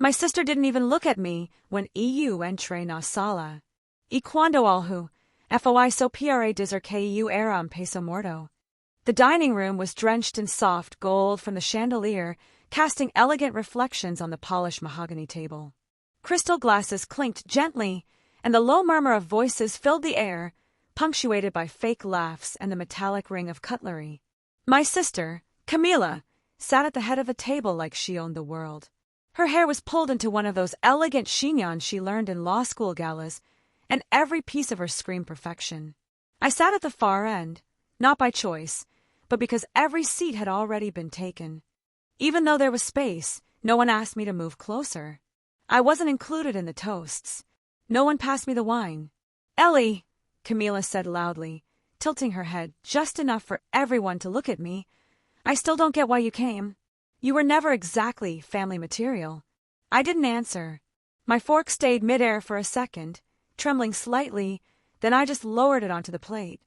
My sister didn't even look at me when eu entre na sala. E quando alhu, foi sopra dizer que eu era peso morto. The dining room was drenched in soft gold from the chandelier, casting elegant reflections on the polished mahogany table. Crystal glasses clinked gently, and the low murmur of voices filled the air, punctuated by fake laughs and the metallic ring of cutlery. My sister, Camila, sat at the head of the table like she owned the world. Her hair was pulled into one of those elegant chignons she learned in law school galas, and every piece of her screamed perfection. I sat at the far end, not by choice, but because every seat had already been taken. Even though there was space, no one asked me to move closer. I wasn't included in the toasts. No one passed me the wine. Ellie, Camila said loudly, tilting her head just enough for everyone to look at me. I still don't get why you came. You were never exactly family material. I didn't answer. My fork stayed midair for a second, trembling slightly, then I just lowered it onto the plate.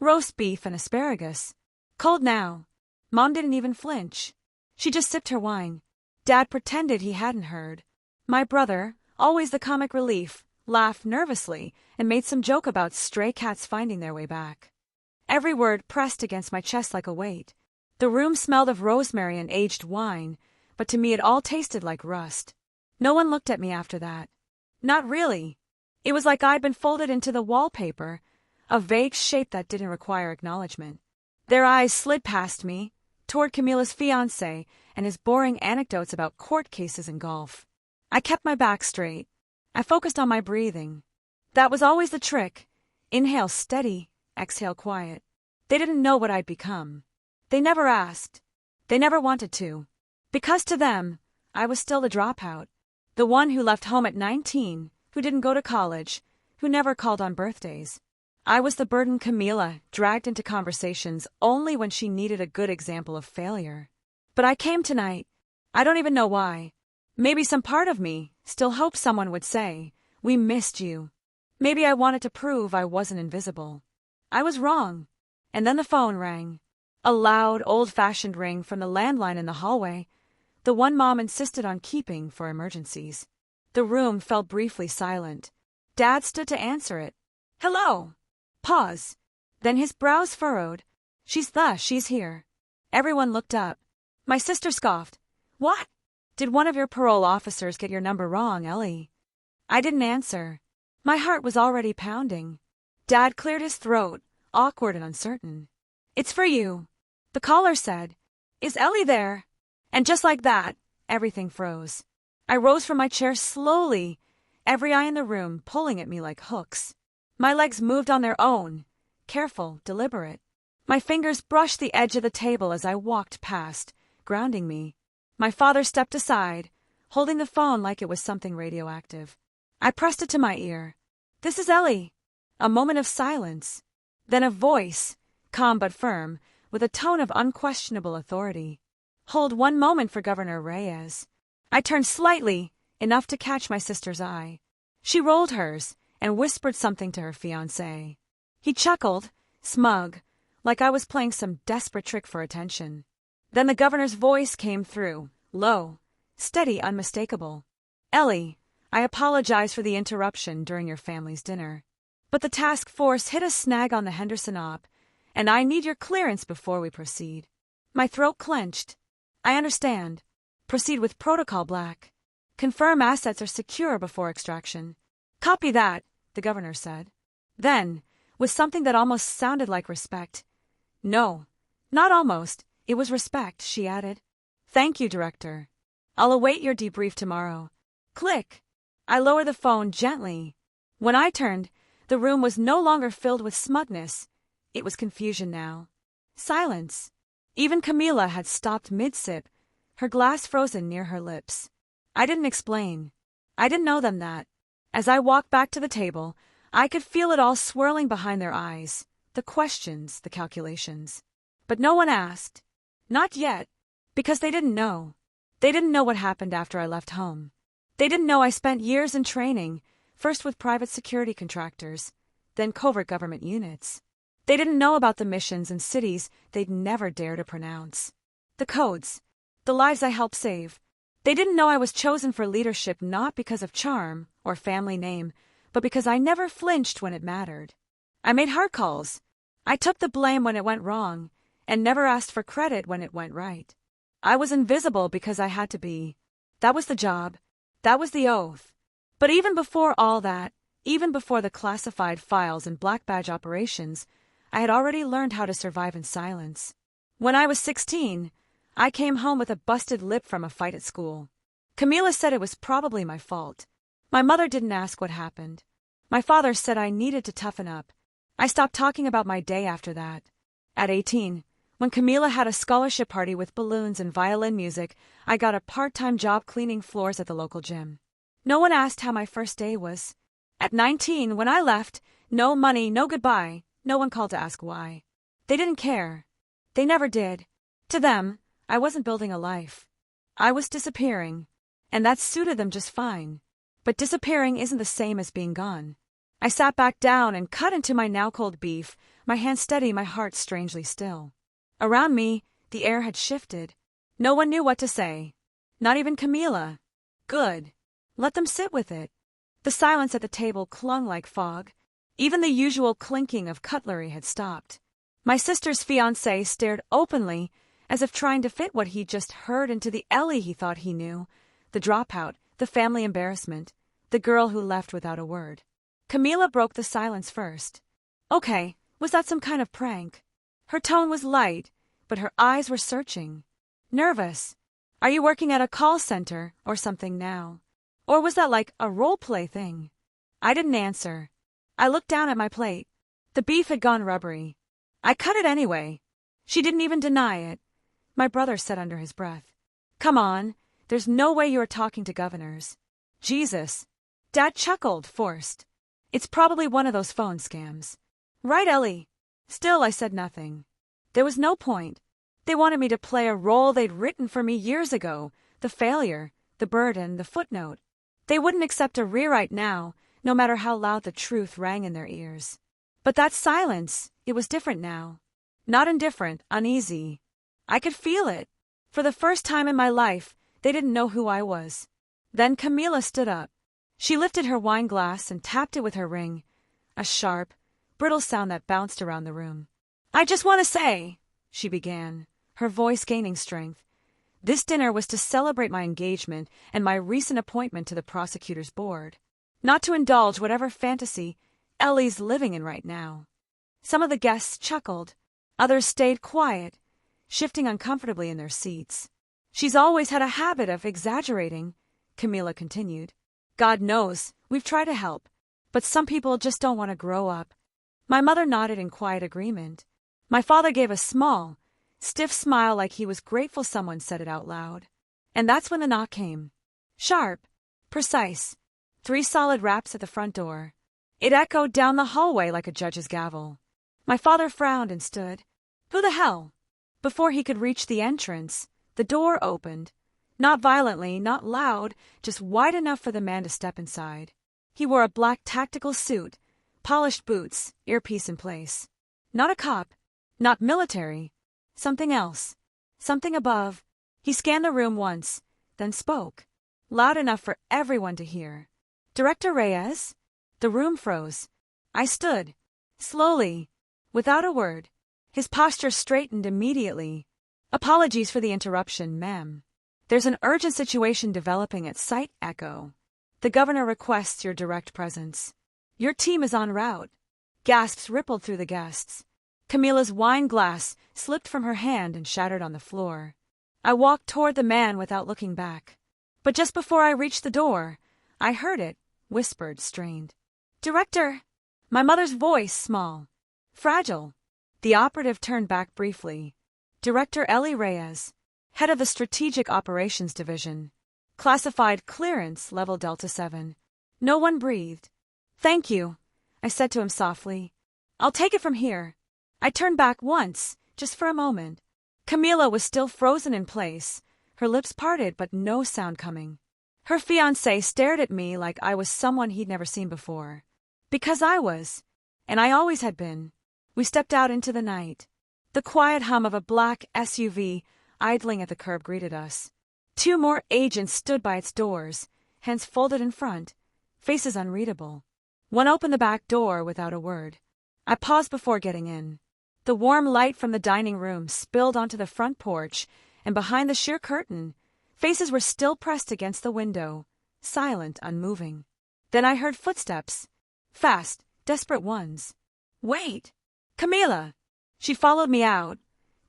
Roast beef and asparagus. Cold now. Mom didn't even flinch. She just sipped her wine. Dad pretended he hadn't heard. My brother, always the comic relief, laughed nervously and made some joke about stray cats finding their way back. Every word pressed against my chest like a weight. The room smelled of rosemary and aged wine, but to me it all tasted like rust. No one looked at me after that. Not really. It was like I'd been folded into the wallpaper, a vague shape that didn't require acknowledgement. Their eyes slid past me, toward Camila's fiancé and his boring anecdotes about court cases and golf. I kept my back straight. I focused on my breathing. That was always the trick. Inhale steady, exhale quiet. They didn't know what I'd become. They never asked. They never wanted to. Because to them, I was still the dropout. The one who left home at 19, who didn't go to college, who never called on birthdays. I was the burden Camila dragged into conversations only when she needed a good example of failure. But I came tonight. I don't even know why. Maybe some part of me still hoped someone would say, "We missed you." Maybe I wanted to prove I wasn't invisible. I was wrong. And then the phone rang. A loud, old-fashioned ring from the landline in the hallway, the one Mom insisted on keeping for emergencies. The room fell briefly silent. Dad stood to answer it. "Hello." Pause. Then his brows furrowed. She's here." Everyone looked up. My sister scoffed. "What? Did one of your parole officers get your number wrong, Ellie?" I didn't answer. My heart was already pounding. Dad cleared his throat, awkward and uncertain. "It's for you," the caller said. "Is Ellie there?" And just like that, everything froze. I rose from my chair slowly, every eye in the room pulling at me like hooks. My legs moved on their own, careful, deliberate. My fingers brushed the edge of the table as I walked past, grounding me. My father stepped aside, holding the phone like it was something radioactive. I pressed it to my ear. "This is Ellie." A moment of silence. Then a voice, calm but firm, with a tone of unquestionable authority. "Hold one moment for Governor Reyes." I turned slightly, enough to catch my sister's eye. She rolled hers and whispered something to her fiancé. He chuckled, smug, like I was playing some desperate trick for attention. Then the governor's voice came through, low, steady, unmistakable. "Ellie, I apologize for the interruption during your family's dinner. But the task force hit a snag on the Henderson op, and I need your clearance before we proceed." My throat clenched. "I understand. Proceed with Protocol Black. Confirm assets are secure before extraction." "Copy that," the governor said. Then, with something that almost sounded like respect. "No, not almost. It was respect," she added. "Thank you, Director. I'll await your debrief tomorrow." Click. I lowered the phone gently. When I turned, the room was no longer filled with smugness. It was confusion now. Silence. Even Camila had stopped mid-sip, her glass frozen near her lips. I didn't explain. I didn't know them that. As I walked back to the table, I could feel it all swirling behind their eyes, the questions, the calculations. But no one asked. Not yet, because they didn't know. They didn't know what happened after I left home. They didn't know I spent years in training, first with private security contractors, then covert government units. They didn't know about the missions and cities they'd never dare to pronounce. The codes, the lives I helped save, They didn't know I was chosen for leadership not because of charm or family name, but because I never flinched when it mattered. I made hard calls. I took the blame when it went wrong, and never asked for credit when it went right. I was invisible because I had to be. That was the job. That was the oath. But even before all that, even before the classified files and black badge operations, I had already learned how to survive in silence. When I was 16, I came home with a busted lip from a fight at school. Camila said it was probably my fault. My mother didn't ask what happened. My father said I needed to toughen up. I stopped talking about my day after that. At 18, when Camila had a scholarship party with balloons and violin music, I got a part-time job cleaning floors at the local gym. No one asked how my first day was. At 19, when I left, no money, no goodbye, no one called to ask why. They didn't care. They never did. To them, I wasn't building a life. I was disappearing, and that suited them just fine. But disappearing isn't the same as being gone. I sat back down and cut into my now-cold beef, my hand steady, my heart strangely still. Around me, the air had shifted. No one knew what to say. Not even Camila. Good. Let them sit with it. The silence at the table clung like fog. Even the usual clinking of cutlery had stopped. My sister's fiancé stared openly, as if trying to fit what he'd just heard into the Ellie he thought he knew, the dropout, the family embarrassment, the girl who left without a word. Camila broke the silence first. Okay, was that some kind of prank? Her tone was light, but her eyes were searching. Nervous. Are you working at a call center or something now? Or was that like a role-play thing? I didn't answer. I looked down at my plate. The beef had gone rubbery. I cut it anyway. She didn't even deny it. My brother said under his breath, "Come on, there's no way you are talking to governors." Jesus. Dad chuckled, forced. It's probably one of those phone scams. Right, Ellie? Still, I said nothing. There was no point. They wanted me to play a role they'd written for me years ago, the failure, the burden, the footnote. They wouldn't accept a rewrite now, no matter how loud the truth rang in their ears. But that silence, it was different now. Not indifferent, uneasy. I could feel it. For the first time in my life, they didn't know who I was. Then Camila stood up. She lifted her wine glass and tapped it with her ring, a sharp, brittle sound that bounced around the room. "I just want to say," she began, her voice gaining strength, "this dinner was to celebrate my engagement and my recent appointment to the prosecutor's board, not to indulge whatever fantasy Ellie's living in right now." Some of the guests chuckled. Others stayed quiet, shifting uncomfortably in their seats. "She's always had a habit of exaggerating," Camila continued. "God knows, we've tried to help, but some people just don't want to grow up." My mother nodded in quiet agreement. My father gave a small, stiff smile like he was grateful someone said it out loud. And that's when the knock came. Sharp, precise, 3 solid raps at the front door. It echoed down the hallway like a judge's gavel. My father frowned and stood. Who the hell? Before he could reach the entrance, the door opened. Not violently, not loud, just wide enough for the man to step inside. He wore a black tactical suit, polished boots, earpiece in place. Not a cop, not military. Something else. Something above. He scanned the room once, then spoke. Loud enough for everyone to hear. "Director Reyes?" The room froze. I stood. Slowly. Without a word. His posture straightened immediately. "Apologies for the interruption, ma'am. There's an urgent situation developing at Site Echo. The governor requests your direct presence. Your team is en route." Gasps rippled through the guests. Camila's wine glass slipped from her hand and shattered on the floor. I walked toward the man without looking back. But just before I reached the door, I heard it, whispered, strained. "Director!" My mother's voice, small, fragile. The operative turned back briefly. "Director Ellie Reyes, head of the Strategic Operations Division. Classified clearance, level Delta 7. No one breathed. "Thank you," I said to him softly. "I'll take it from here." I turned back once, just for a moment. Camila was still frozen in place, her lips parted but no sound coming. Her fiancé stared at me like I was someone he'd never seen before. Because I was, and I always had been. We stepped out into the night. The quiet hum of a black SUV idling at the curb greeted us. 2 more agents stood by its doors, hands folded in front, faces unreadable. One opened the back door without a word. I paused before getting in. The warm light from the dining room spilled onto the front porch, and behind the sheer curtain, faces were still pressed against the window, silent, unmoving. Then I heard footsteps. Fast, desperate ones. Wait! Camila! She followed me out,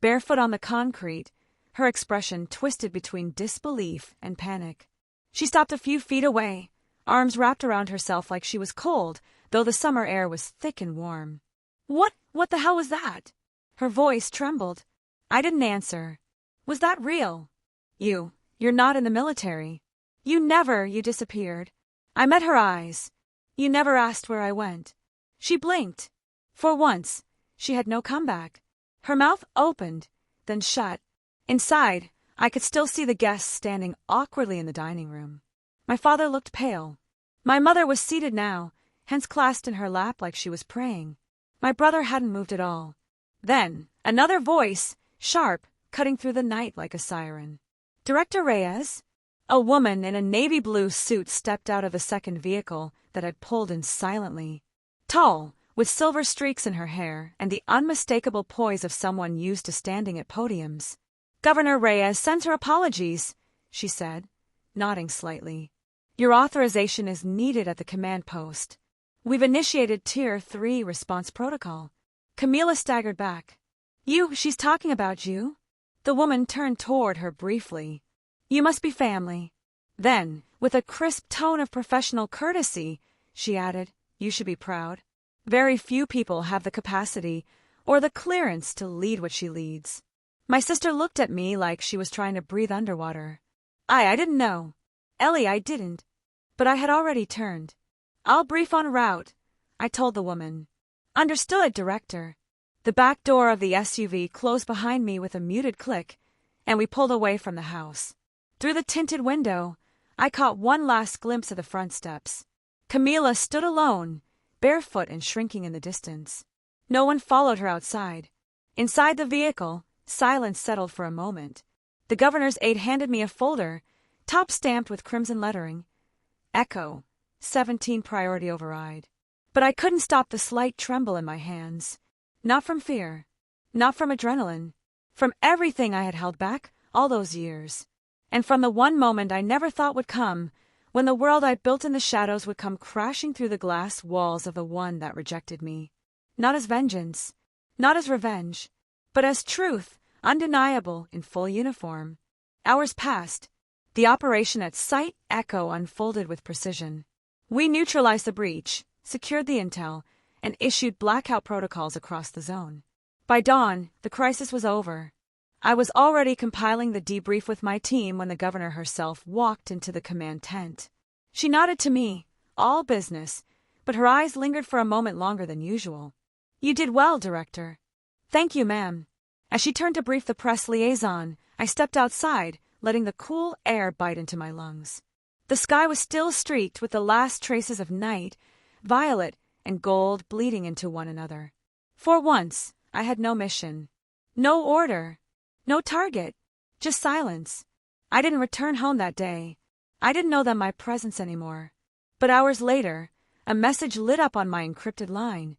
barefoot on the concrete, her expression twisted between disbelief and panic. She stopped a few feet away, arms wrapped around herself like she was cold, though the summer air was thick and warm. What the hell was that? Her voice trembled. I didn't answer. Was that real? You're not in the military. You disappeared. I met her eyes. You never asked where I went. She blinked. For once, she had no comeback. Her mouth opened, then shut. Inside, I could still see the guests standing awkwardly in the dining room. My father looked pale. My mother was seated now, hands clasped in her lap like she was praying. My brother hadn't moved at all. Then, another voice, sharp, cutting through the night like a siren. Director Reyes? A woman in a navy blue suit stepped out of the second vehicle that had pulled in silently. Tall, with silver streaks in her hair and the unmistakable poise of someone used to standing at podiums. Governor Reyes sends her apologies, she said, nodding slightly. Your authorization is needed at the command post. We've initiated Tier 3 response protocol. Camila staggered back. She's talking about you? The woman turned toward her briefly. You must be family. Then, with a crisp tone of professional courtesy, she added, you should be proud. Very few people have the capacity or the clearance to lead what she leads. My sister looked at me like she was trying to breathe underwater. I didn't know. Ellie, I didn't. But I had already turned. I'll brief en route, I told the woman. Understood, Director. The back door of the SUV closed behind me with a muted click, and we pulled away from the house. Through the tinted window, I caught one last glimpse of the front steps. Camila stood alone, barefoot and shrinking in the distance. No one followed her outside. Inside the vehicle, silence settled for a moment. The governor's aide handed me a folder, top-stamped with crimson lettering. Echo, 17 priority override. But I couldn't stop the slight tremble in my hands. Not from fear. Not from adrenaline. From everything I had held back all those years. And from the one moment I never thought would come, when the world I'd built in the shadows would come crashing through the glass walls of the one that rejected me. Not as vengeance. Not as revenge. But as truth, undeniable, in full uniform. Hours passed. The operation at Site Echo unfolded with precision. We neutralized the breach, secured the intel, and issued blackout protocols across the zone. By dawn, the crisis was over. I was already compiling the debrief with my team when the governor herself walked into the command tent. She nodded to me, all business, but her eyes lingered for a moment longer than usual. You did well, Director. Thank you, ma'am. As she turned to brief the press liaison, I stepped outside, letting the cool air bite into my lungs. The sky was still streaked with the last traces of night, violet and gold bleeding into one another. For once, I had no mission. No order. No target. Just silence. I didn't return home that day. I didn't know them my presence anymore. But hours later, a message lit up on my encrypted line.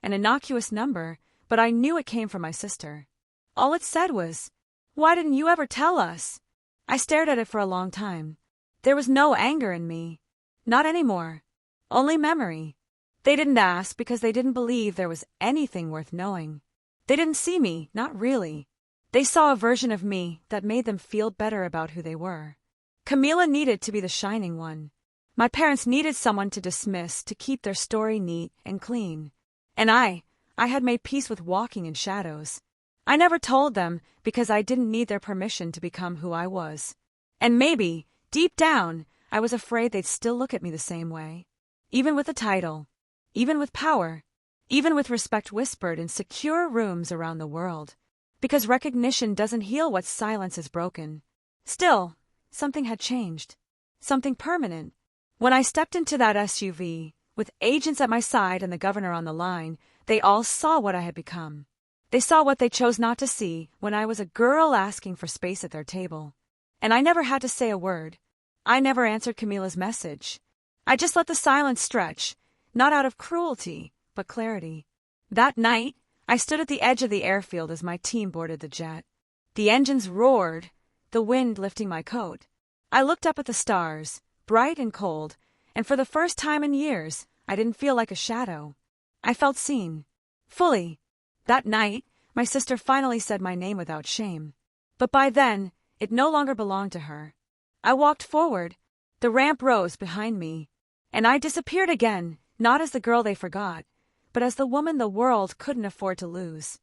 An innocuous number, but I knew it came from my sister. All it said was, "Why didn't you ever tell us?" I stared at it for a long time. There was no anger in me. Not anymore. Only memory. They didn't ask because they didn't believe there was anything worth knowing. They didn't see me, not really. They saw a version of me that made them feel better about who they were. Camila needed to be the shining one. My parents needed someone to dismiss to keep their story neat and clean. And I had made peace with walking in shadows. I never told them because I didn't need their permission to become who I was. And maybe, deep down, I was afraid they'd still look at me the same way. Even with a title. Even with power. Even with respect whispered in secure rooms around the world. Because recognition doesn't heal what silence has broken. Still, something had changed. Something permanent. When I stepped into that SUV, with agents at my side and the governor on the line, they all saw what I had become. They saw what they chose not to see when I was a girl asking for space at their table. and I never had to say a word. I never answered Camila's message. I just let the silence stretch, not out of cruelty, but clarity. That night, I stood at the edge of the airfield as my team boarded the jet. The engines roared, the wind lifting my coat. I looked up at the stars, bright and cold, and for the first time in years, I didn't feel like a shadow. I felt seen. Fully. That night, my sister finally said my name without shame. But by then, it no longer belonged to her. I walked forward. The ramp rose behind me, and I disappeared again, not as the girl they forgot, but as the woman the world couldn't afford to lose.